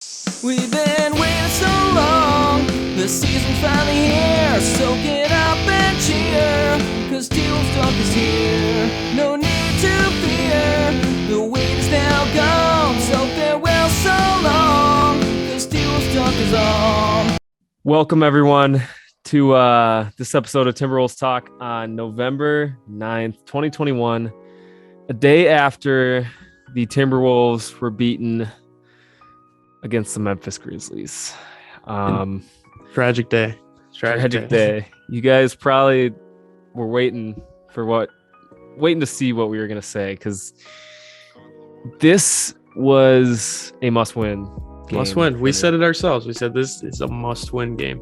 We've been waiting so long, the season's finally here. Soak it up and cheer, cause Timberwolves Talk is here. No need to fear, the wait is now gone. So farewell so long, cause Timberwolves Talk is on. Welcome everyone to this episode of Timberwolves Talk on November 9th, 2021, a day after the Timberwolves were beaten against the Memphis Grizzlies. Tragic day. You guys probably were waiting to see what we were going to say, because this was a must-win game. Must win. We said it ourselves. We said this is a must-win game.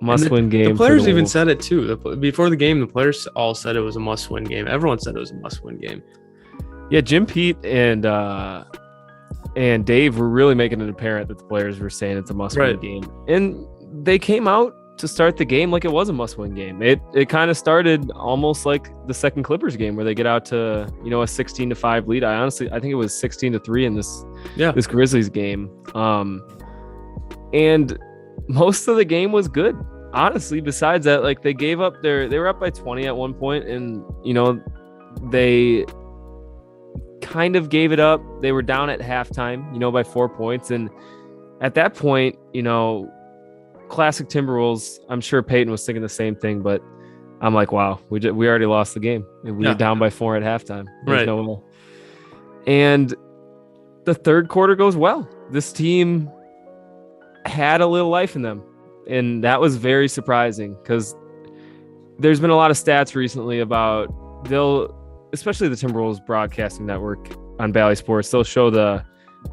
Must-win game. The players even said it too. Before the game, the players all said it was a must-win game. Everyone said it was a must-win game. Yeah, Jim, Pete, and Dave were really making it apparent that the players were saying it's a must-win game. And they came out to start the game like it was a must-win game. It kind of started almost like the second Clippers game where they get out to, a 16-5 lead. I think it was 16-3 in this Grizzlies game. And most of the game was good. Honestly, besides that, like, they were up by 20 at one point, and they kind of gave it up. They were down at halftime, by 4 points. And at that point, classic Timberwolves, I'm sure Peyton was thinking the same thing, but I'm like, wow, we already lost the game. And we were down by 4 at halftime. There's no way. And the third quarter goes well. This team had a little life in them. And that was very surprising, because there's been a lot of stats recently about especially the Timberwolves broadcasting network on Bally Sports, they'll show the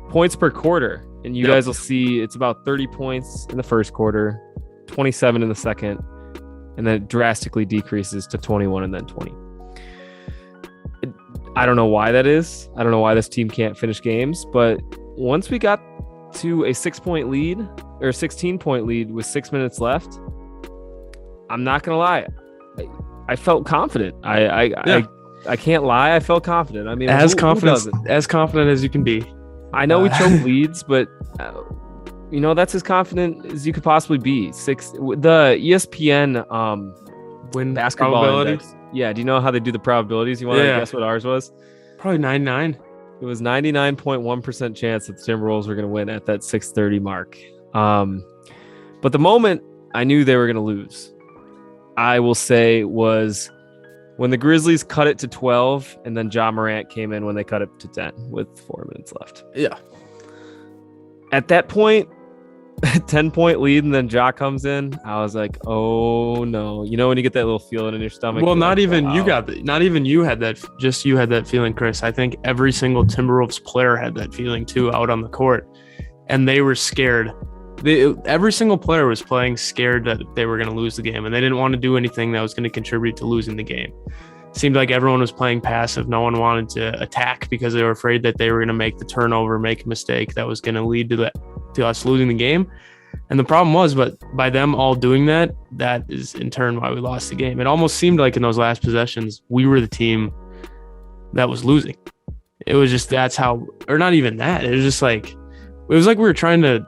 points per quarter, and you guys will see it's about 30 points in the first quarter, 27 in the second, and then it drastically decreases to 21 and then 20. I don't know why that is. I don't know why this team can't finish games, but once we got to a 16-point lead with 6 minutes left, I'm not gonna lie, I felt confident. I can't lie. I felt confident. I mean, as confident as you can be. I know we choke leads, but that's as confident as you could possibly be. The ESPN win basketball probabilities. Index. Yeah. Do you know how they do the probabilities? You want to guess what ours was? Probably 99. It was 99.1% chance that the Timberwolves were going to win at that 6:30 mark. But the moment I knew they were going to lose, I will say, was when the Grizzlies cut it to 12, and then Morant came in when they cut it to 10 with 4 minutes left. Yeah. At that point, 10-point lead, and then comes in, I was like, oh no. When you get that little feeling in your stomach. Well, not like, even wow. you got that. Not even you had that. Just you had that feeling, Chris. I think every single Timberwolves player had that feeling too out on the court, and they were scared. Every single player was playing scared that they were going to lose the game, and they didn't want to do anything that was going to contribute to losing the game. It seemed like everyone was playing passive. No one wanted to attack because they were afraid that they were going to make the turnover, make a mistake that was going to lead to us losing the game. And the problem was, but by them all doing that, that is in turn why we lost the game. It almost seemed like in those last possessions, we were the team that was losing. It was just, that's how, or not even that. It was like we were trying to,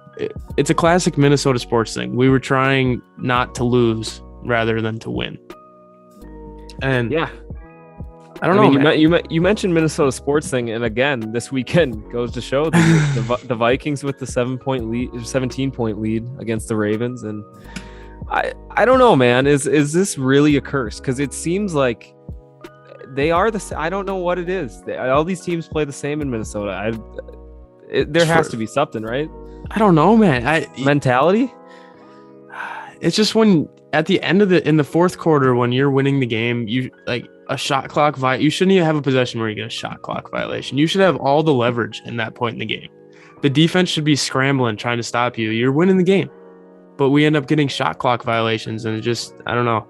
it's a classic Minnesota sports thing. We were trying not to lose rather than to win. And yeah, I don't know. You mentioned Minnesota sports thing, and again, this weekend goes to show the Vikings with the 17-point lead against the Ravens, and I don't know, man. Is this really a curse? Because it seems like they are I don't know what it is. All these teams play the same in Minnesota. There has to be something, right? I don't know, man. Mentality. It's just when at the end in the fourth quarter, when you're winning the game, you like a shot clock you shouldn't even have a possession where you get a shot clock violation. You should have all the leverage in that point in the game. The defense should be scrambling, trying to stop you. You're winning the game, but we end up getting shot clock violations, and it just, I don't know.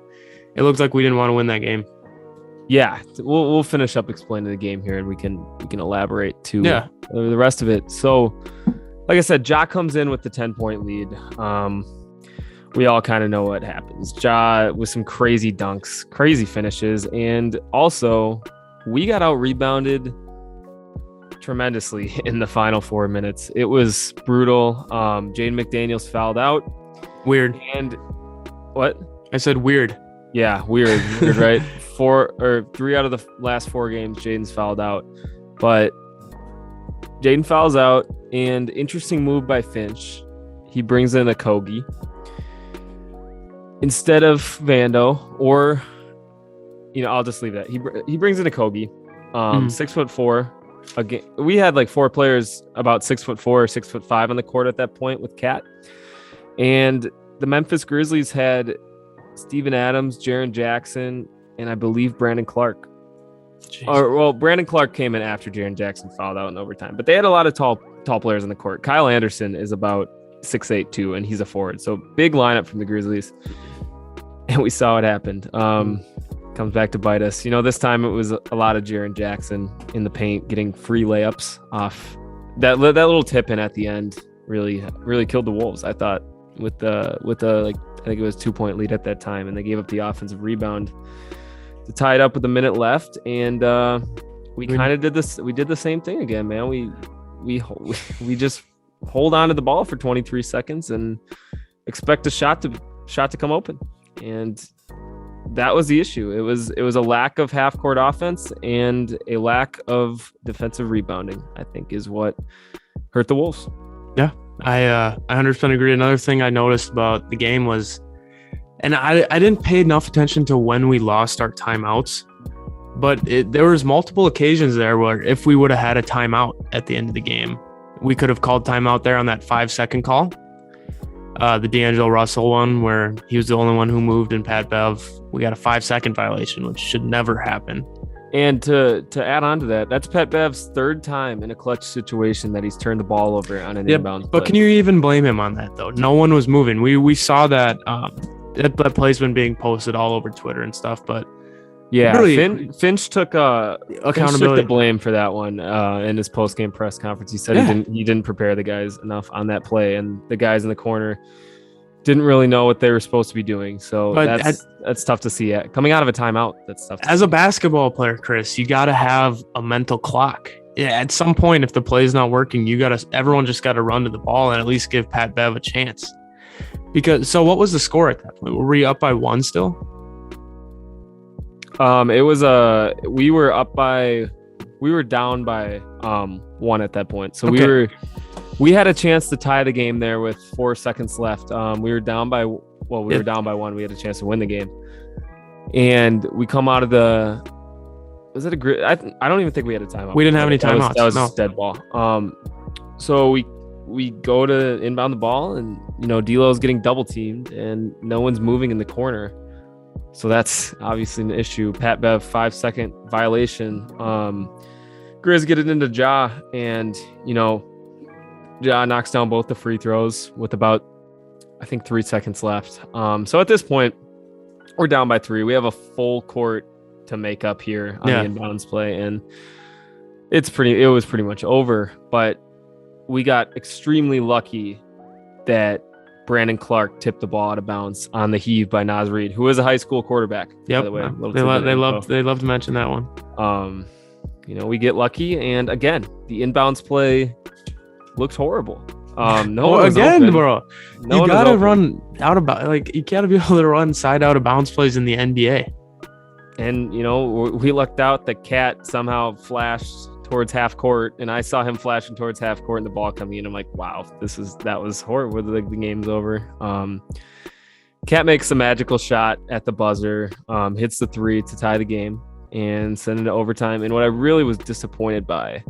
It looks like we didn't want to win that game. Yeah, we'll finish up explaining the game here, and we can elaborate to the rest of it. So, like I said, comes in with the 10-point lead. We all kind of know what happens. With some crazy dunks, crazy finishes, and also we got out rebounded tremendously in the final 4 minutes. It was brutal. Jaden McDaniels fouled out. Weird. And what? I said weird. Yeah, weird, right? 3 out of the last 4 games, Jaden's fouled out. But Jaden fouls out, and interesting move by Finch. He brings in a Kogi instead of Vando, or I'll just leave that. He brings in a Kogi, 6'4". Again, we had like 4 players about 6'4" or 6'5" on the court at that point with Cat, and the Memphis Grizzlies had Steven Adams, Jaren Jackson, and I believe Brandon Clark. Brandon Clark came in after Jaren Jackson fouled out in overtime, but they had a lot of tall players on the court. Kyle Anderson is about 6'8" too, and he's a forward. So big lineup from the Grizzlies, and we saw what happened. Comes back to bite us. This time it was a lot of Jaren Jackson in the paint, getting free layups off. That little tip in at the end really killed the Wolves, I thought, with the I think it was 2-point lead at that time, and they gave up the offensive rebound to tie it up with a minute left. And we kind of did this. We did the same thing again, man. We just hold on to the ball for 23 seconds and expect a shot to come open. And that was the issue. It was a lack of half court offense and a lack of defensive rebounding, I think, is what hurt the Wolves. Yeah, I 100% agree. Another thing I noticed about the game was, and I didn't pay enough attention to when we lost our timeouts, but there was multiple occasions there where if we would have had a timeout at the end of the game, we could have called timeout there on that 5-second call. The D'Angelo Russell one where he was the only one who moved, and Pat Bev, we got a 5-second violation, which should never happen. And to add on to that, that's Pat Bev's 3rd time in a clutch situation that he's turned the ball over on an inbound but play. Can you even blame him on that, though? No one was moving. We saw that that play's been being posted all over Twitter and stuff, but yeah, really, Finch took accountability, took the blame for that one in his post-game press conference. He said he didn't prepare the guys enough on that play, and the guys in the corner didn't really know what they were supposed to be doing. So that's tough to see. Coming out of a timeout, that's tough. As a basketball player, Chris, you got to have a mental clock. Yeah, at some point, if the play is not working, everyone just got to run to the ball and at least give Pat Bev a chance. So what was the score at that point? Were we up by 1 still? It was we were down by 1 at that point. So okay. we had a chance to tie the game there with 4 seconds left. We were down by were down by 1. We had a chance to win the game, and we come out of the. Was it a? I don't even think we had a timeout. We didn't have any timeouts. That was dead ball. So we go to inbound the ball, and D'Lo's getting double teamed, and no one's moving in the corner. So that's obviously an issue. Pat Bev 5-second violation. Grizz get it into Ja, and Ja knocks down both the free throws with about, I think, 3 seconds left. So at this point, we're down by 3. We have a full court to make up here on the inbounds play, and it was pretty much over. But we got extremely lucky that Brandon Clark tipped the ball out of bounds on the heave by Naz Reid, who is a high school quarterback. Yep. By the way, they love to mention that one. We get lucky, and again, the inbounds play looked horrible. Bro, you gotta run out of you gotta be able to run side out of bounds plays in the NBA. And we lucked out that Cat somehow flashed towards half court, and I saw him flashing towards half court and the ball coming in. I'm like, wow, that was horrible. The game's over. Cat makes a magical shot at the buzzer, hits the 3 to tie the game and send it to overtime. And what I really was disappointed by,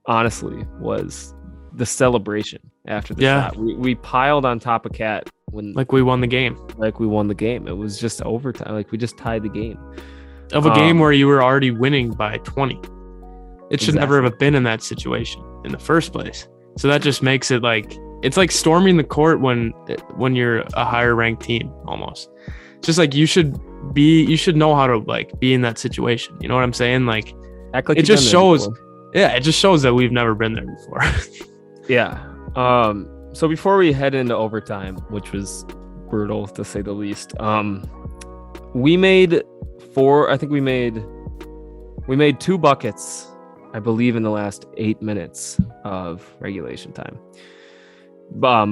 honestly, was the celebration after the shot. We piled on top of Cat when we won the game. It was just overtime. We just tied the game. Of a game where you were already winning by 20. It should never have been in that situation in the first place. So that just makes it it's like storming the court when you're a higher ranked team almost. It's just you should know how to be in that situation. You know what I'm saying? Act like it just shows. Yeah, it just shows that we've never been there before. Yeah. So before we head into overtime, which was brutal to say the least, we made 2 buckets I believe, in the last 8 minutes of regulation time.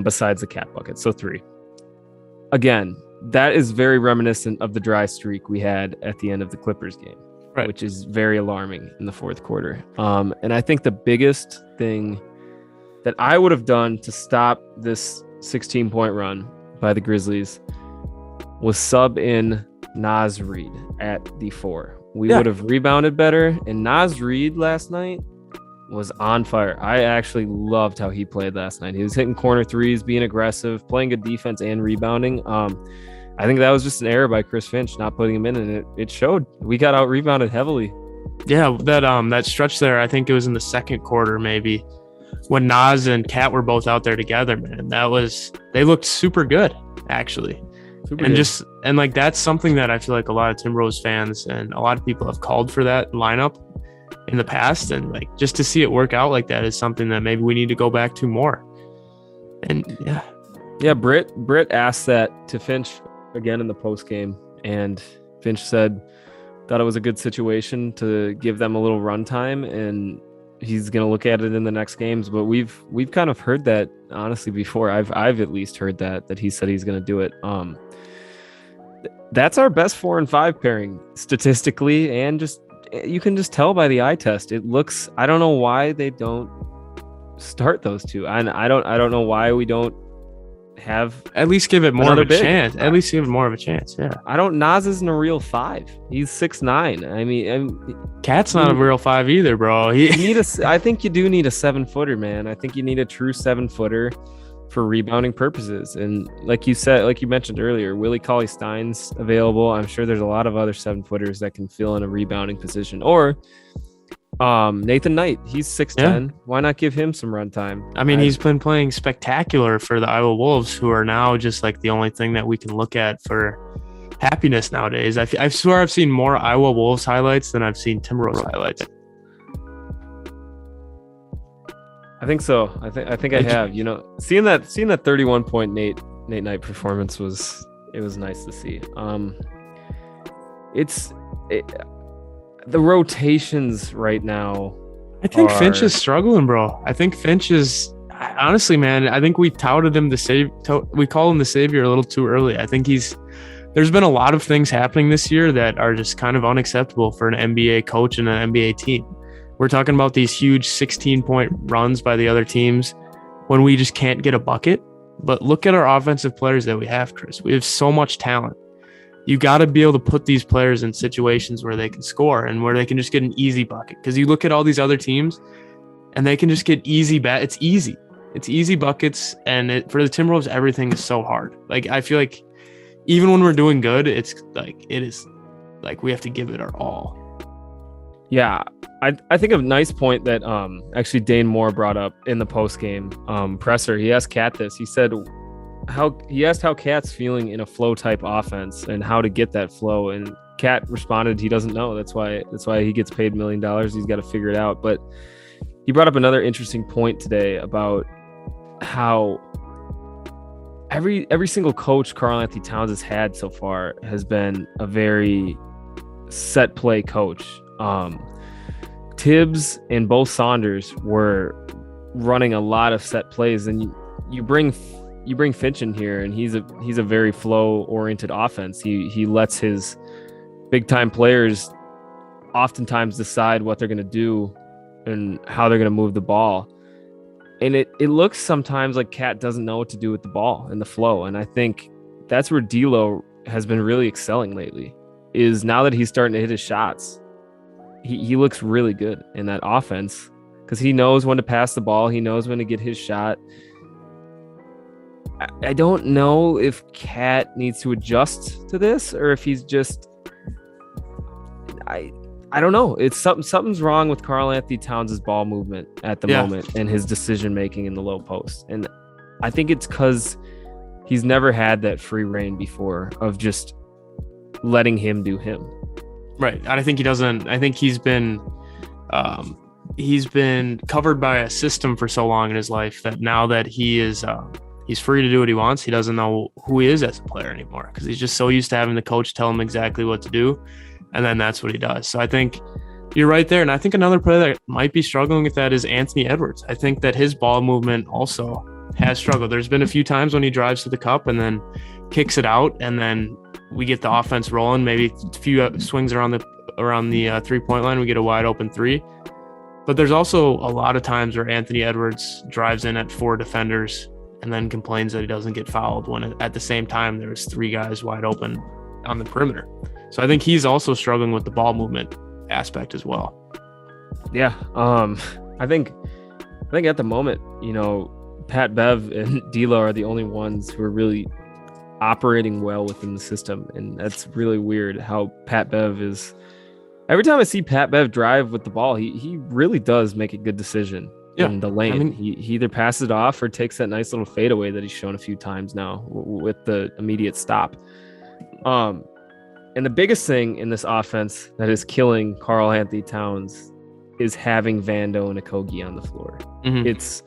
Besides the cat bucket, so 3. Again, that is very reminiscent of the dry streak we had at the end of the Clippers game, Right. which is very alarming in the fourth quarter. And I think the biggest thing that I would have done to stop this 16-point run by the Grizzlies was sub in Naz Reid at the 4. We would have rebounded better. And Naz Reid last night was on fire. I actually loved how he played last night. He was hitting corner threes, being aggressive, playing good defense and rebounding. I think that was just an error by Chris Finch not putting him in, and it showed. We got out rebounded heavily. Yeah, that stretch there, I think it was in the second quarter maybe, when Naz and Kat were both out there together, man. They looked super good, actually. And like that's something that I feel like a lot of Timberwolves fans and a lot of people have called for that lineup in the past, and like just to see it work out like that is something that maybe we need to go back to more. And Britt asked that to Finch again in the post game, and Finch thought it was a good situation to give them a little run time, and he's going to look at it in the next games. But we've kind of heard that honestly before. I've at least heard that he said he's going to do it. That's our best 4 and 5 pairing statistically, and just you can just tell by the eye test. It looks. I don't know why they don't start those two, and I don't know why we don't have at least give it more of a chance. At least give it more of a chance. Yeah. Naz isn't a real 5. He's 6'9". I mean, Cat's not a real 5 either, bro. I think you do need a 7-footer, man. I think you need a true 7-footer for rebounding purposes. And like you mentioned earlier, Willie Cauley-Stein's available. I'm sure there's a lot of other 7-footers that can fill in a rebounding position. Or Nathan Knight, he's 6'10". Yeah. Why not give him some run time? I mean, he's been playing spectacular for the Iowa Wolves, who are now just like the only thing that we can look at for happiness nowadays. I swear I've seen more Iowa Wolves highlights than I've seen Timberwolves highlights. I think so. I think I have. You know, seeing that 31-point Nate Knight performance was nice to see. The rotations right now. I think Finch is struggling, bro. I think Finch is honestly, man. I think we touted him we call him the savior a little too early. I think there's been a lot of things happening this year that are just kind of unacceptable for an NBA coach and an NBA team. We're talking about these huge 16-point runs by the other teams when we just can't get a bucket. But look at our offensive players that we have, Chris. We have so much talent. You got to be able to put these players in situations where they can score and where they can just get an easy bucket. Because you look at all these other teams and they can just get easy It's easy. It's easy buckets. And for the Timberwolves, everything is so hard. Like, I feel like even when we're doing good, it is like we have to give it our all. Yeah, I think a nice point that actually Dane Moore brought up in the post game presser. He asked Kat this. He said how Kat's feeling in a flow type offense and how to get that flow. And Kat responded, he doesn't know. That's why he gets paid $1 million. He's got to figure it out. But he brought up another interesting point today about how every single coach Karl-Anthony Towns has had so far has been a very set play coach. Tibbs and both Saunders were running a lot of set plays, and you bring Finch in here, and he's a very flow oriented offense. He lets his big time players oftentimes decide what they're going to do and how they're going to move the ball. And it looks sometimes like Kat doesn't know what to do with the ball and the flow. And I think that's where D'Lo has been really excelling lately, is now that he's starting to hit his shots. He looks really good in that offense because he knows when to pass the ball. He knows when to get his shot. I don't know if Kat needs to adjust to this or if he's just, I don't know. It's something's wrong with Karl-Anthony Towns' ball movement at the moment and his decision making in the low post. And I think it's because he's never had that free reign before of just letting him do him. Right. And I think he doesn't. I think he's been covered by a system for so long in his life that now that he's free to do what he wants, he doesn't know who he is as a player anymore because he's just so used to having the coach tell him exactly what to do. And then that's what he does. So I think You're right there. And I think another player that might be struggling with that is Anthony Edwards. I think that his ball movement also has struggled. There's been a few times when he drives to the cup and then kicks it out, and then we get the offense rolling. Maybe a few swings around the 3-point line, we get a wide open three. But there's also a lot of times where Anthony Edwards drives in at 4 defenders and then complains that he doesn't get fouled when at the same time there's 3 guys wide open on the perimeter. So I think he's also struggling with the ball movement aspect as well. Yeah. I think at the moment, Pat Bev and D'Lo are the only ones who are really operating well within the system. And that's really weird how Pat Bev is. Every time I see Pat Bev drive with the ball, he really does make a good decision in the lane. I mean, he either passes it off or takes that nice little fadeaway that he's shown a few times now with the immediate stop. And the biggest thing in this offense that is killing Karl Anthony Towns is having Vando and Okogie on the floor. Mm-hmm. It's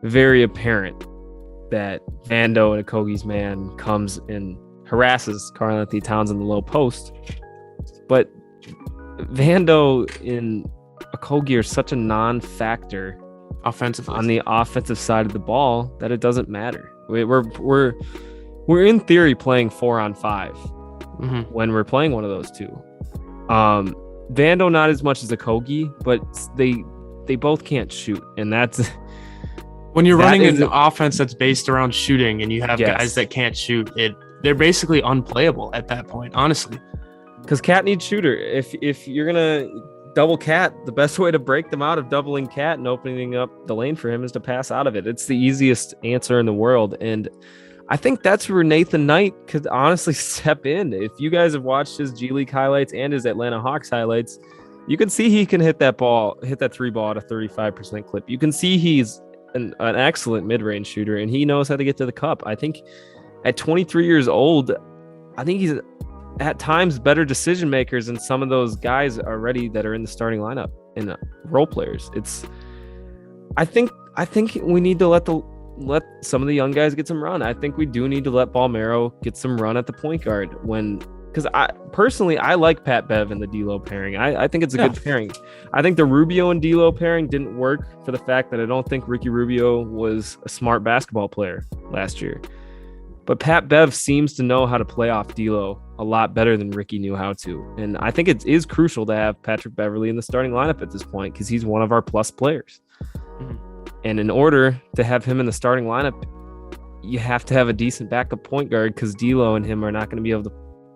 very apparent that Vando and Okogie's man comes and harasses Karl Anthony Towns in the low post. But Vando and Okogie are such a non-factor offensively on the offensive side of the ball that it doesn't matter. We're in theory playing 4-on-5 when we're playing one of those two. Vando not as much as Okogie, but they both can't shoot, and that's when you're running an offense that's based around shooting, and you have guys that can't shoot. They're basically unplayable at that point, honestly. Because Cat needs shooter. If you're gonna double Cat, the best way to break them out of doubling Cat and opening up the lane for him is to pass out of it. It's the easiest answer in the world, and I think that's where Nathan Knight could honestly step in. If you guys have watched his G League highlights and his Atlanta Hawks highlights, you can see he can hit that 3 ball at a 35% clip. You can see he's an excellent mid-range shooter, and he knows how to get to the cup. I think at 23 years old, I think he's at times better decision makers than some of those guys already that are in the starting lineup and role players. I think we need to let some of the young guys get some run. I think we do need to let Balmero get some run at the point guard because I like Pat Bev and the D'Lo pairing. I think it's a good pairing. I think the Rubio and D'Lo pairing didn't work for the fact that I don't think Ricky Rubio was a smart basketball player last year. But Pat Bev seems to know how to play off D'Lo a lot better than Ricky knew how to. And I think it is crucial to have Patrick Beverley in the starting lineup at this point because he's one of our plus players. And in order to have him in the starting lineup, you have to have a decent backup point guard because D'Lo and him are not going to be able to,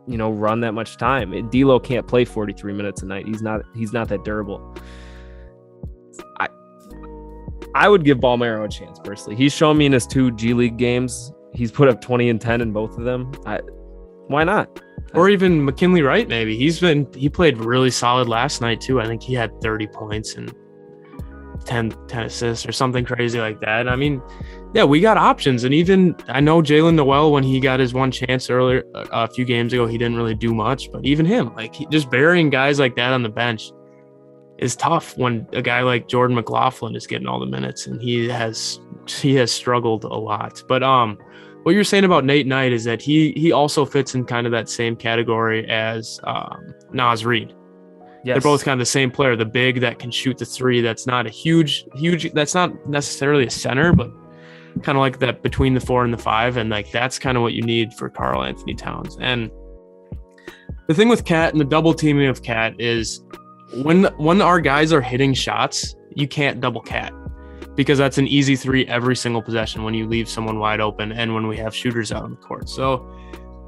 run that much time. D'Lo can't play 43 minutes a night. He's not that durable. I would give Balmero a chance personally. He's shown me in his 2 G League games, he's put up 20 and 10 in both of them. Why not? Or even McKinley Wright, maybe. He played really solid last night too. I think he had 30 points and 10 assists or something crazy like that. I mean, yeah, we got options. And even I know Jalen Noel, when he got his one chance earlier a few games ago, he didn't really do much. But even him, just burying guys like that on the bench is tough when a guy like Jordan McLaughlin is getting all the minutes, and he has struggled a lot. But what you're saying about Nate Knight is that he also fits in kind of that same category as Naz Reid. Yes. They're both kind of the same player, the big that can shoot the 3. That's not a huge, that's not necessarily a center, but kind of like that between the 4 and the 5. And that's kind of what you need for Karl Anthony Towns. And the thing with Cat and the double teaming of Cat is when our guys are hitting shots, you can't double Cat because that's an easy 3 every single possession when you leave someone wide open and when we have shooters out on the court. So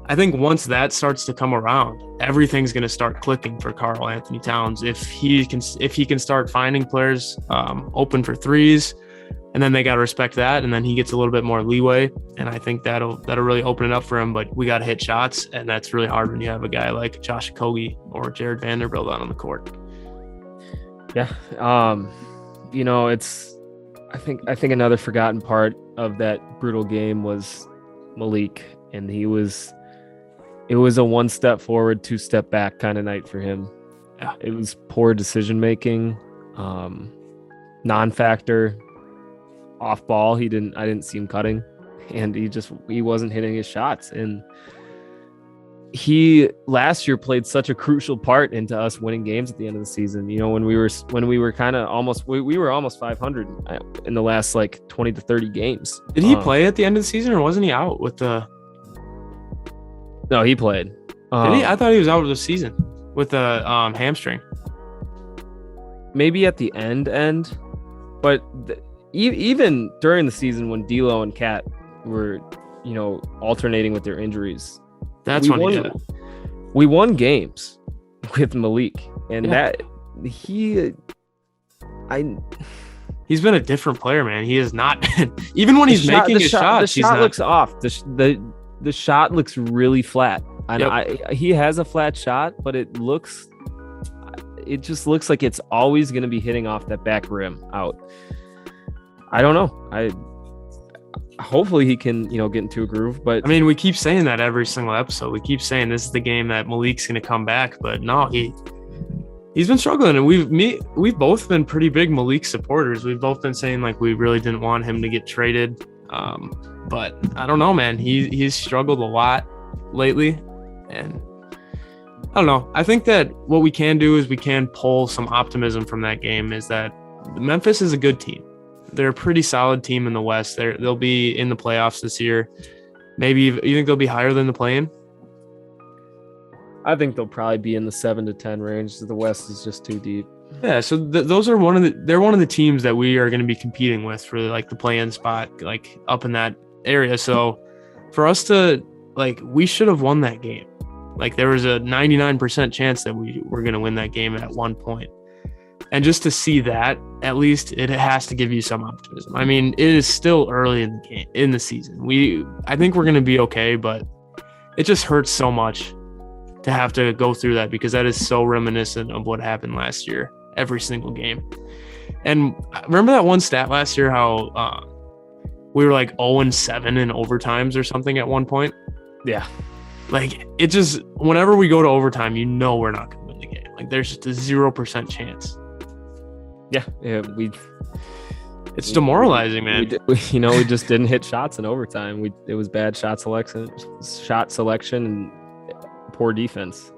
I think once that starts to come around, everything's going to start clicking for Karl Anthony Towns. If he can start finding players open for 3s, and then they got to respect that, and then he gets a little bit more leeway, and I think that'll really open it up for him. But we got to hit shots, and that's really hard when you have a guy like Josh Okogie or Jared Vanderbilt out on the court. Yeah, it's I think another forgotten part of that brutal game was Malik, and it was a 1 step forward, 2 step back kind of night for him. Yeah, it was poor decision making, non-factor, off ball. I didn't see him cutting, and he wasn't hitting his shots. And he last year played such a crucial part into us winning games at the end of the season. You know, when we were kind of almost, we were almost 500 in the last like 20 to 30 games. Did he play at the end of the season, or wasn't he out with the? No, he played. Did he? I thought he was out of the season with the hamstring. Maybe at the end, but even during the season when D'Lo and Cat were, you know, alternating with their injuries. That's when we won games with Malik, and he's been a different player, man. He is not even when he's making his shots. The shot looks off. The shot looks really flat. He has a flat shot, but it just looks like it's always going to be hitting off that back rim out. I don't know. Hopefully he can, you know, get into a groove, but I mean, we keep saying that every single episode. We keep saying this is the game that Malik's going to come back, but no, he's been struggling, and we've both been pretty big Malik supporters. We've both been saying like we really didn't want him to get traded, but I don't know, man. He's struggled a lot lately, and I don't know. I think that what we can do is we can pull some optimism from that game. Is that Memphis is a good team. They're a pretty solid team in the West. They'll be in the playoffs this year. Maybe you think they'll be higher than the play-in? I think they'll probably be in the 7 to 10 range. The West is just too deep. Yeah, so those are they're one of the teams that we are going to be competing with for like the play-in spot, like up in that area. So for us to we should have won that game. Like there was a 99% chance that we were going to win that game at one point. And just to see that, at least it has to give you some optimism. I mean, it is still early in the game, in the season. I think we're going to be okay, but it just hurts so much to have to go through that, because that is so reminiscent of what happened last year, every single game. And remember that one stat last year, how we were like 0-7 in overtimes or something at one point? Yeah. Like it just, whenever we go to overtime, you know we're not going to win the game. Like there's just a 0% chance. Yeah, it's demoralizing, man. We just didn't hit shots in overtime. It was bad shot selection, and poor defense.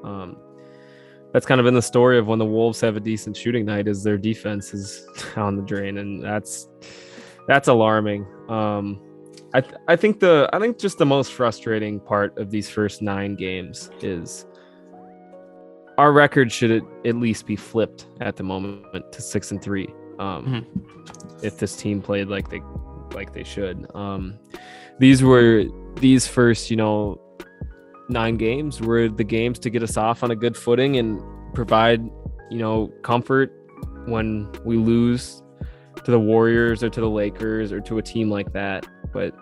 That's kind of been the story of when the Wolves have a decent shooting night, is their defense is on the drain, and that's alarming. I think just the most frustrating part of these first 9 games is our record should at least be flipped at the moment to 6-3. If this team played like they should. These first, 9 games were the games to get us off on a good footing and provide, comfort when we lose to the Warriors or to the Lakers or to a team like that. But,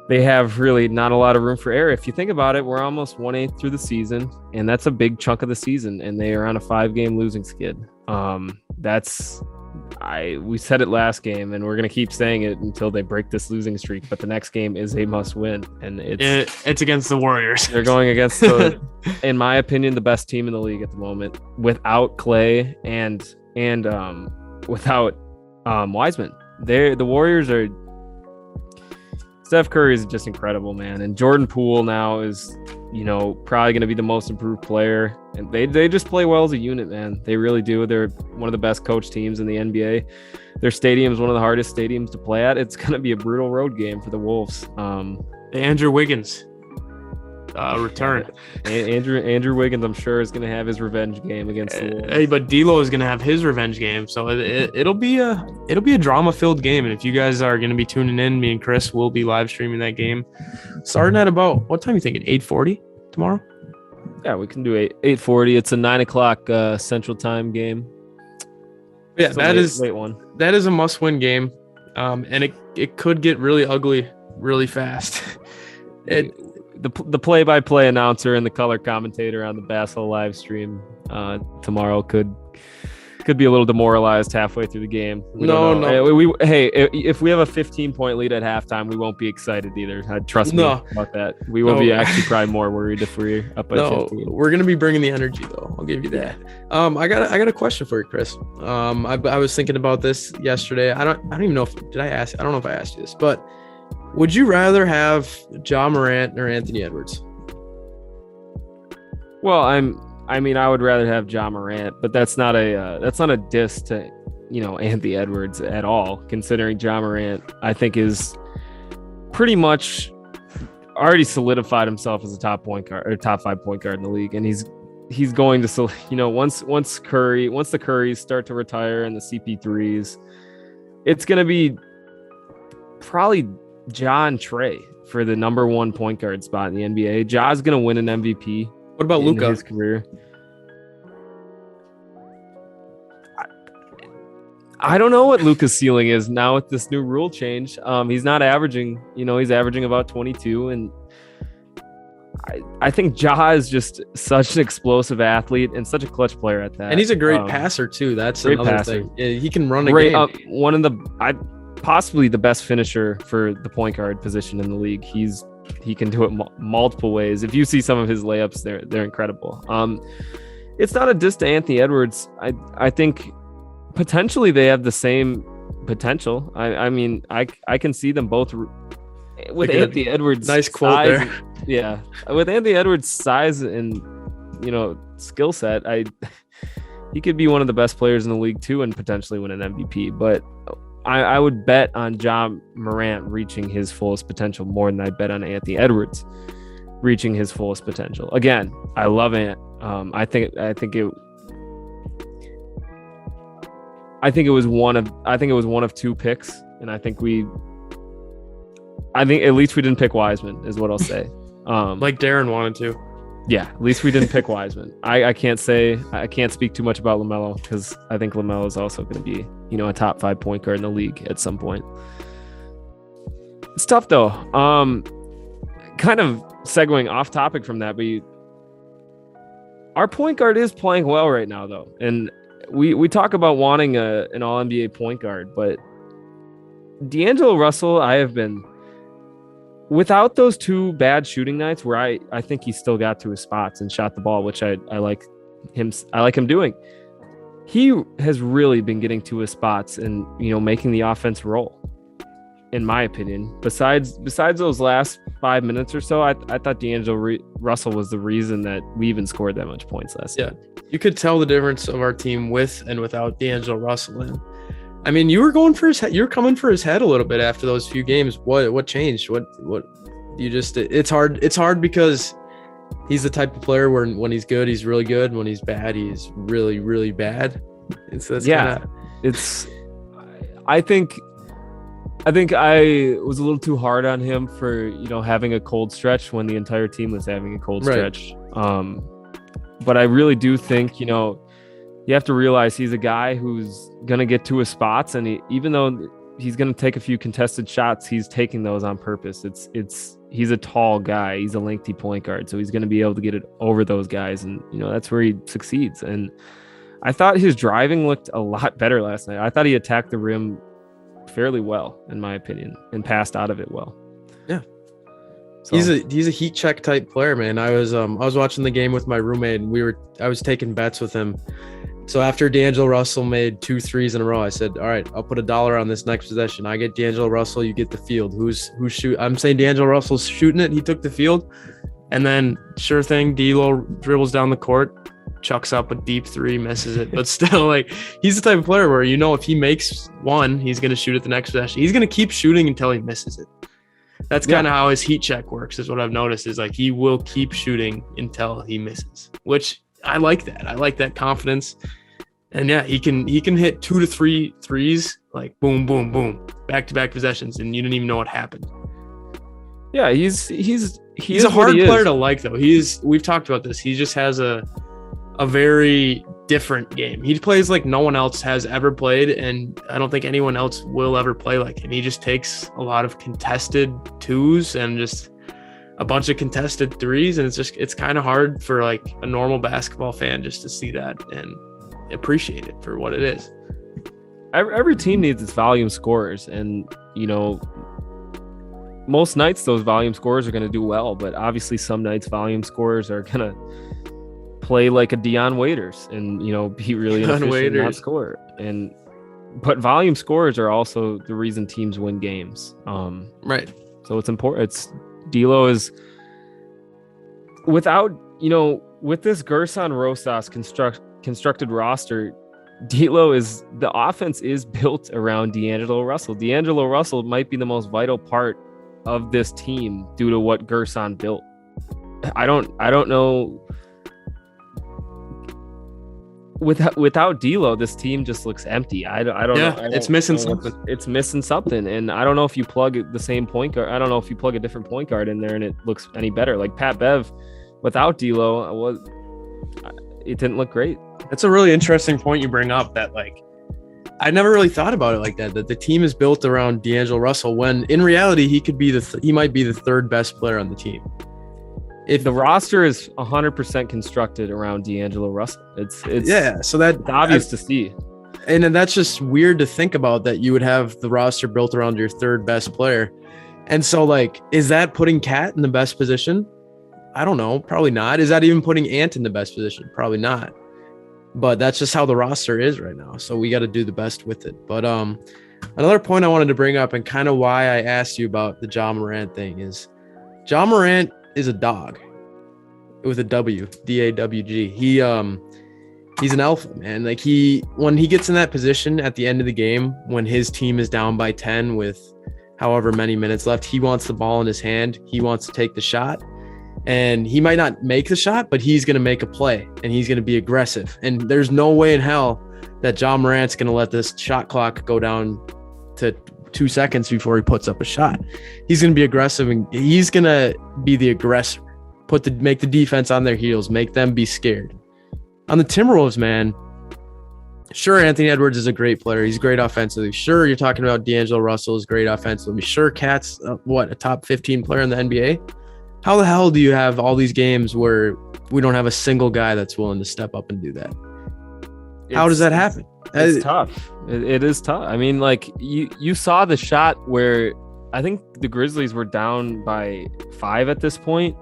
they have really not a lot of room for error. If you think about it, we're almost 1/8 through the season, and that's a big chunk of the season, and they are on a 5-game losing skid. We said it last game, and we're going to keep saying it until they break this losing streak, but the next game is a must win, and it's against the Warriors. They're going against in my opinion, the best team in the league at the moment, without Clay and without Wiseman. The Warriors are, Steph Curry is just incredible, man. And Jordan Poole now is, probably going to be the most improved player. And they just play well as a unit, man. They really do. They're one of the best coach teams in the NBA. Their stadium is one of the hardest stadiums to play at. It's going to be a brutal road game for the Wolves. Andrew Wiggins return. Andrew Wiggins, I'm sure, is going to have his revenge game against the Wolves. Hey, but D'Lo is going to have his revenge game, so it'll be a drama-filled game. And if you guys are going to be tuning in, me and Chris will be live streaming that game, starting at about, what time are you thinking? 8:40 tomorrow? Yeah, we can do 8:40. It's a 9:00 Central Time game. Yeah, that is late one. That is a must-win game, and it could get really ugly really fast. The play-by-play announcer and the color commentator on the Bassel live stream tomorrow could be a little demoralized halfway through the game. No. If we have a 15-point lead at halftime, we won't be excited either. Trust me about that. We will be actually probably more worried if we're up by 15. We're gonna be bringing the energy, though. I'll give you that. I got a question for you, Chris. I was thinking about this yesterday. I don't even know if I don't know if I asked you this, but Would you rather have Ja Morant or Anthony Edwards? Well, I would rather have Ja Morant, but that's not a diss to, Anthony Edwards at all, considering Ja Morant, I think, is pretty much already solidified himself as a top point guard or top 5 point guard in the league. And he's going to, once the Currys start to retire and the CP3s, it's going to be probably Ja and Trey for the number 1 point guard spot in the NBA. Ja's going to win an MVP. What about Luka? His career. I don't know what Luka's ceiling is now with this new rule change. He's not averaging, he's averaging about 22. And I think Ja is just such an explosive athlete and such a clutch player at that. And he's a great passer too. That's great another passer. thing. Yeah, he can run a game. One of possibly the best finisher for the point guard position in the league. He can do it multiple ways. If you see some of his layups, they're incredible. It's not a diss to Anthony Edwards. I think potentially they have the same potential. I can see them both with Anthony Edwards. Nice quote size, there. Yeah, with Anthony Edwards' size and skill set, he could be one of the best players in the league too, and potentially win an MVP. But I would bet on Ja Morant reaching his fullest potential more than I bet on Anthony Edwards reaching his fullest potential. Again, I love Ant. I think it was one of 2 picks, and I think at least we didn't pick Wiseman, is what I'll say. Like Darren wanted to. Yeah, at least we didn't pick Wiseman. I can't speak too much about LaMelo because I think LaMelo is also going to be, a top 5 point guard in the league at some point. It's tough though. Kind of segueing off topic from that, but our point guard is playing well right now though, and we talk about wanting an All NBA point guard, but D'Angelo Russell, I have been. Without those 2 bad shooting nights where I think he still got to his spots and shot the ball, which I like him doing. He has really been getting to his spots and, making the offense roll, in my opinion. Besides those last 5 minutes or so, I thought D'Angelo Russell was the reason that we even scored that much points last night. You could tell the difference of our team with and without D'Angelo Russell. And I mean, you were going for his head. You're coming for his head a little bit after those few games. What changed? What you just? It's hard. It's hard because he's the type of player where when he's good, he's really good. When he's bad, he's really, really bad. I think I was a little too hard on him for having a cold stretch when the entire team was having a cold stretch. But I really do think you have to realize he's a guy who's going to get to his spots, and even though he's going to take a few contested shots, he's taking those on purpose. He's a tall guy. He's a lengthy point guard, so he's going to be able to get it over those guys, and that's where he succeeds. And I thought his driving looked a lot better last night. I thought he attacked the rim fairly well, in my opinion, and passed out of it well. Yeah. So, he's a heat check type player, man. I was watching the game with my roommate, and I was taking bets with him. So after D'Angelo Russell made 2 threes in a row, I said, all right, I'll put $1 on this next possession. I get D'Angelo Russell, you get the field. Who's shoot? I'm saying D'Angelo Russell's shooting it. He took the field. And then sure thing, D'Lo dribbles down the court, chucks up a deep 3, misses it. But still, he's the type of player where, if he makes one, he's going to shoot it the next possession. He's going to keep shooting until he misses it. That's kind of how his heat check works, is what I've noticed, is he will keep shooting until he misses, which I like that. I like that confidence. And yeah, he can hit 2 to 3 threes, boom, boom, boom, back-to-back possessions, and you didn't even know what happened. Yeah, he's a hard player to like, though. We've talked about this. He just has a very different game. He plays like no one else has ever played, and I don't think anyone else will ever play like him. He just takes a lot of contested 2s and just a bunch of contested 3s, and it's kind of hard for a normal basketball fan just to see that and appreciate it for what it is. Every team needs its volume scorers, and most nights those volume scorers are going to do well, but obviously some nights volume scorers are going to play like a Dion Waiters and be really inefficient and not score. But volume scorers are also the reason teams win games. Right. So it's important. D'Lo is without, with this Gerson Rosas constructed roster, the offense is built around D'Angelo Russell. D'Angelo Russell might be the most vital part of this team due to what Gerson built. I don't know. Without D'Lo, this team just looks empty. I don't know. It's missing something. It's missing something, and I don't know if you plug the same point guard. I don't know if you plug a different point guard in there and it looks any better. Like Pat Bev, without D'Lo, it didn't look great. That's a really interesting point you bring up. That I never really thought about it like that. That the team is built around D'Angelo Russell, when in reality he might be the third best player on the team. If the roster is 100% constructed around D'Angelo Russell, it's so that's obvious to see. And then that's just weird to think about, that you would have the roster built around your third best player. And so is that putting Cat in the best position? I don't know. Probably not. Is that even putting Ant in the best position? Probably not. But that's just how the roster is right now. So we got to do the best with it. But another point I wanted to bring up, and kind of why I asked you about the Ja Morant thing, is Ja Morant is a dog with a W, DAWG. He's an alpha, man. When he gets in that position at the end of the game, when his team is down by 10 with however many minutes left, he wants the ball in his hand. He wants to take the shot, and he might not make the shot, but he's going to make a play and he's going to be aggressive. And there's no way in hell that Ja Morant's going to let this shot clock go down to 2 seconds before he puts up a shot. He's going to be aggressive, and he's going to be the aggressor, make the defense on their heels, make them be scared. On the Timberwolves, man, sure, Anthony Edwards is a great player. He's great offensively. Sure, you're talking about D'Angelo Russell is great offensively. Sure, Cat's a top 15 player in the NBA. How the hell do you have all these games where we don't have a single guy that's willing to step up and do that? How does that happen? It's tough. It is tough. I mean, you saw the shot where I think the Grizzlies were down by 5 at this point,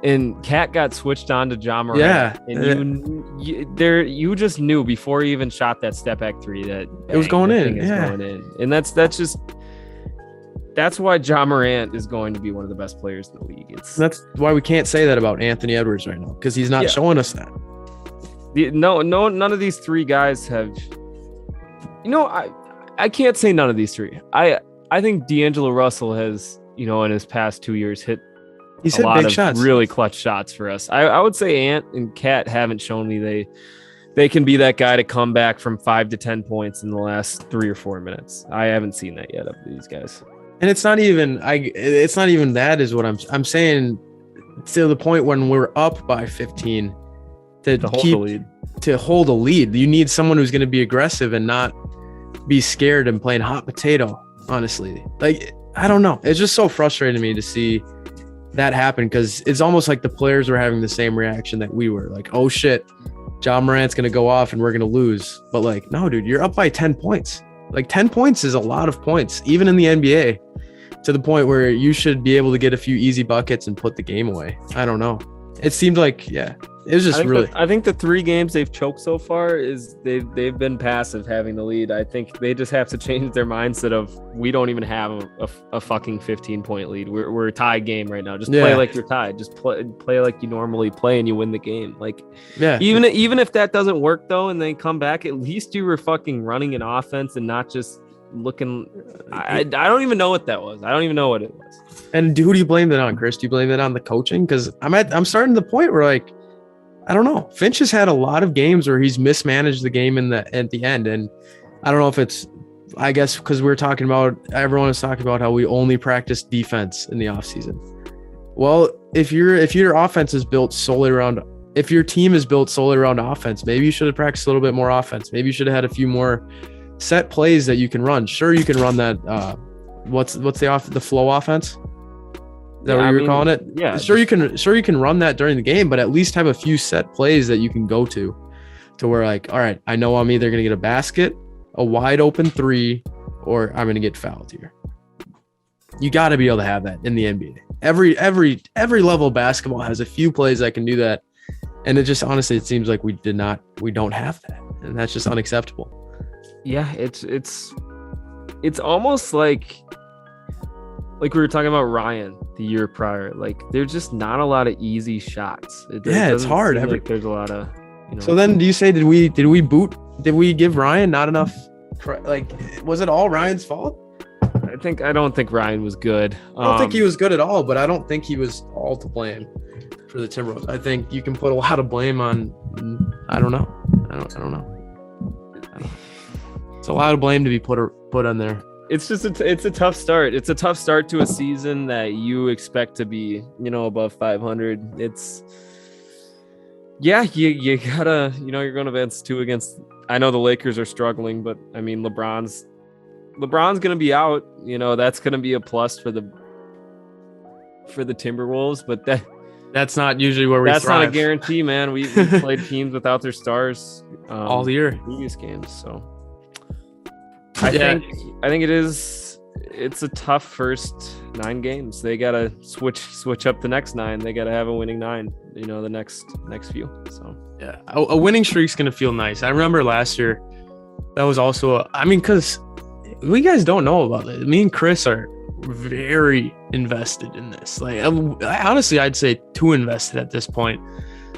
and Cat got switched on to Ja Morant. Yeah, and you just knew before he even shot that step back 3 that it was going in. Going in. And that's why Ja Morant is going to be one of the best players in the league. That's why we can't say that about Anthony Edwards right now, because he's not showing us that. No, none of these 3 guys have. I can't say none of these 3. I think D'Angelo Russell has, in his past 2 years hit a lot of shots, really clutch shots for us. I would say Ant and Cat haven't shown me they can be that guy to come back from 5 to 10 points in the last 3 or 4 minutes. I haven't seen that yet of these guys. And it's not even that is what I'm saying, to the point when we're up by 15 to hold a lead. You need someone who's going to be aggressive and not be scared and playing hot potato, honestly. I don't know. It's just so frustrating to me to see that happen, because it's almost like the players were having the same reaction that we were. Oh shit, Ja Morant's going to go off and we're going to lose. But no, dude, you're up by 10 points. 10 points is a lot of points, even in the NBA, to the point where you should be able to get a few easy buckets and put the game away. I don't know. It seemed it was just I think the 3 games they've choked so far is they've been passive having the lead. I think they just have to change their mindset of, we don't even have a fucking 15-point lead. We're a tie game right now. Just play like you're tied. Just play like you normally play and you win the game. Even if that doesn't work though, and they come back, at least you were fucking running an offense and not just looking. I don't even know what that was. I don't even know what it was. And who do you blame that on, Chris? Do you blame it on the coaching? Because I'm starting to the point where I don't know. Finch has had a lot of games where he's mismanaged the game at the end, and I don't know if it's, I guess, because everyone is talking about how we only practice defense in the offseason. Well, if your offense is built solely around, if your team is built solely around offense, maybe you should have practiced a little bit more offense. Maybe you should have had a few more set plays that you can run. Sure, you can run that. What's the flow offense? Is that what you were calling it? Yeah. Sure, you can run that during the game, but at least have a few set plays that you can go to where all right, I know I'm either going to get a basket, a wide open 3, or I'm going to get fouled here. You got to be able to have that in the NBA. Every level of basketball has a few plays that can do that, and it just honestly, it seems like we don't have that, and that's just unacceptable. Yeah, it's almost like like we were talking about Ryan the year prior, like there's just not a lot of easy shots. It Yeah, it's doesn't hard. seem like there's a lot of, So then, do you say did we give Ryan not enough? Like, was it all Ryan's fault? I don't think Ryan was good. I don't think he was good at all, but I don't think he was all to blame for the Timberwolves. I think you can put a lot of blame on. I don't know. It's a lot of blame to be put on there. It's just it's a tough start. It's a tough start to a season that you expect to be, above 500. It's you gotta, you're going against. I know the Lakers are struggling, but I mean LeBron's gonna be out. That's gonna be a plus for the Timberwolves, but that's not usually where we. That's thrive. not a guarantee, man. We played teams without their stars all year, previous games. So I think it's a tough first 9 games. They gotta switch up the next 9. They gotta have a winning 9. The next few. So yeah, a winning streak's gonna feel nice. I remember last year that was also. Because we guys don't know about it. Me and Chris are very invested in this. Like, honestly, I'd say too invested at this point,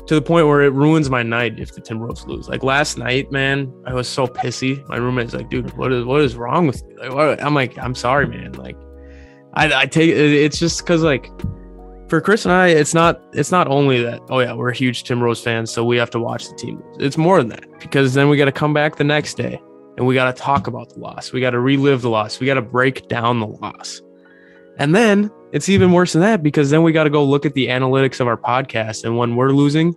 to the point where it ruins my night if the Timberwolves lose. Like last night, man, I was so pissy. My roommate's like, "Dude, what is wrong with you?" Like, I'm like, "I'm sorry, man." Like, I take it. It's just because, like, for Chris and I, it's not only that. Oh yeah, we're huge Timberwolves fans, so we have to watch the team. It's more than that, because then we got to come back the next day and we got to talk about the loss. We got to relive the loss. We got to break down the loss. And then it's even worse than that, because then we got to go look at the analytics of our podcast. And when we're losing,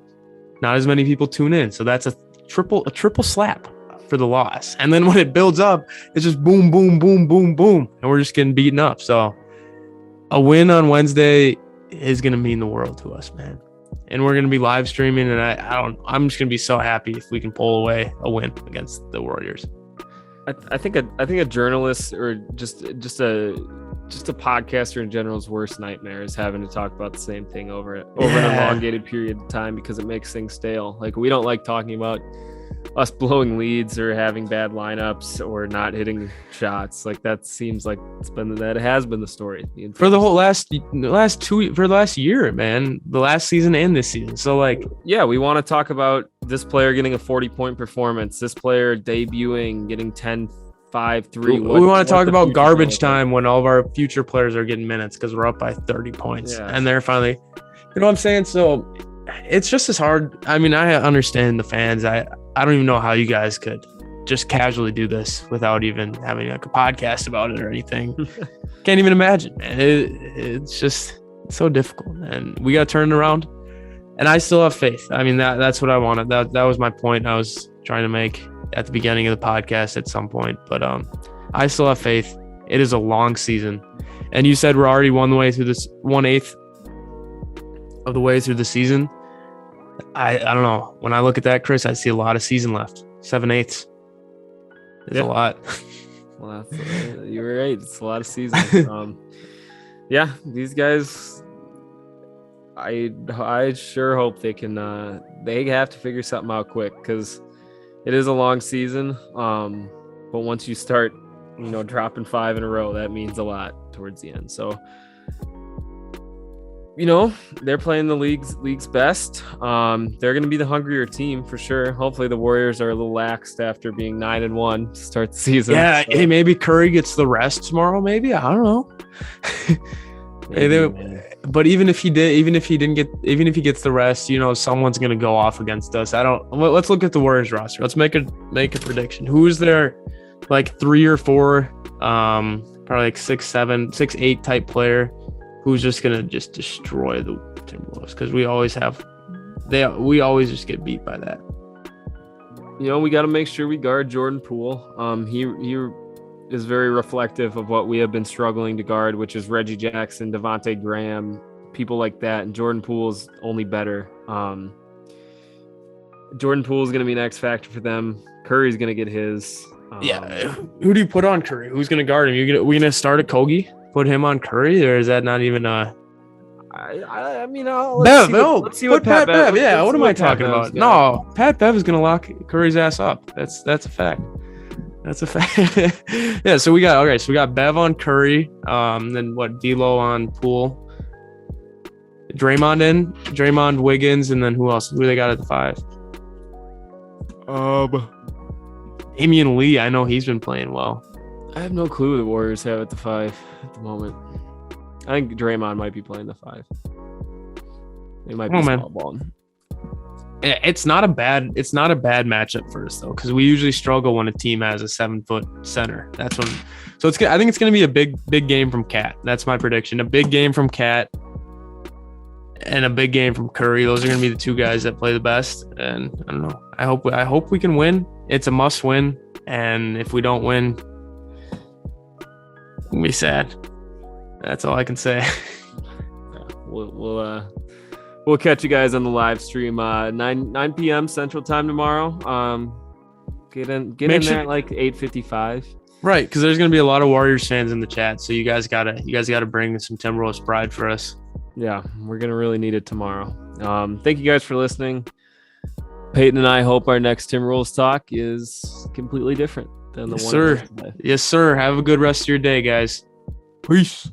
not as many people tune in. So that's a triple slap for the loss. And then when it builds up, it's just boom, boom, boom, boom, boom. And we're just getting beaten up. So a win on Wednesday is going to mean the world to us, man. And we're going to be live streaming. And I'm just going to be so happy if we can pull away a win against the Warriors. I think a journalist, or just a podcaster in general's worst nightmare is having to talk about the same thing over an elongated period of time, because it makes things stale. Like, we don't like talking about us blowing leads or having bad lineups or not hitting shots. Like, that seems like it has been the story for the whole last year, man, the last season and this season. So, like, yeah, we want to talk about this player getting a 40-point performance, this player debuting, getting 10, 5, 3. We want to talk about garbage time when all of our future players are getting minutes because we're up by 30 points and they're finally, you know what I'm saying? So it's just as hard. I mean, I understand the fans. I don't even know how you guys could just casually do this without even having like a podcast about it or anything. Can't even imagine, man. It's just so difficult, and we got to turn it around. And I still have faith. I mean, that's what I wanted. That was my point I was trying to make at the beginning of the podcast at some point. But I still have faith. It is a long season. And you said we're already 1/8 of the way through the season. I don't know. When I look at that, Chris, I see a lot of season left. 7/8. It's a lot. Well, you were right. It's a lot of season. These guys, I sure hope they can. They have to figure something out quick, because it is a long season. But once you start, dropping 5 in a row, that means a lot towards the end. So, they're playing the league's best. They're going to be the hungrier team for sure. Hopefully the Warriors are a little laxed after being 9-1 to start the season. Yeah. So. Hey, maybe Curry gets the rest tomorrow. Maybe, I don't know. But even if he gets the rest, someone's going to go off against us. Let's look at the Warriors roster. Let's make a prediction. Who is their like 3 or 4, probably like 6, 7, 6, 8 type player who's just going to just destroy the Timberwolves? Because we always just get beat by that. We got to make sure we guard Jordan Poole. He is very reflective of what we have been struggling to guard, which is Reggie Jackson, Devontae Graham, people like that. And Jordan Poole's only better. Jordan Poole is going to be an X factor for them. Curry's going to get his. Who do you put on Curry? Who's going to guard him? We going to start at Kogi? Put him on Curry, or is that not even a? Let's see what Pat Bev. Yeah, what am I talking about? No, Pat Bev is going to lock Curry's ass up. That's a fact. That's a fact. Yeah, so we got Bev on Curry, then what, D'Lo on Poole, Draymond, Wiggins, and then who else? Who they got at the 5? Damian Lee, I know he's been playing well. I have no clue who the Warriors have at the 5 at the moment. I think Draymond might be playing the 5. They might be small ball. It's not a bad matchup for us though, because we usually struggle when a team has a 7-foot center. That's when. So I think it's going to be a big game from Cat. That's my prediction. A big game from Cat and a big game from Curry. Those are going to be the 2 guys that play the best. And I don't know. I hope we can win. It's a must win. And if we don't win, we'll be sad. That's all I can say. We'll catch you guys on the live stream 9 p.m. Central Time tomorrow. Get in there at like 8:55. Right, because there's gonna be a lot of Warriors fans in the chat, so you guys gotta bring some Timberwolves pride for us. Yeah, we're gonna really need it tomorrow. Thank you guys for listening. Peyton and I hope our next Timberwolves talk is completely different than the one. Yes, sir. Have a good rest of your day, guys. Peace.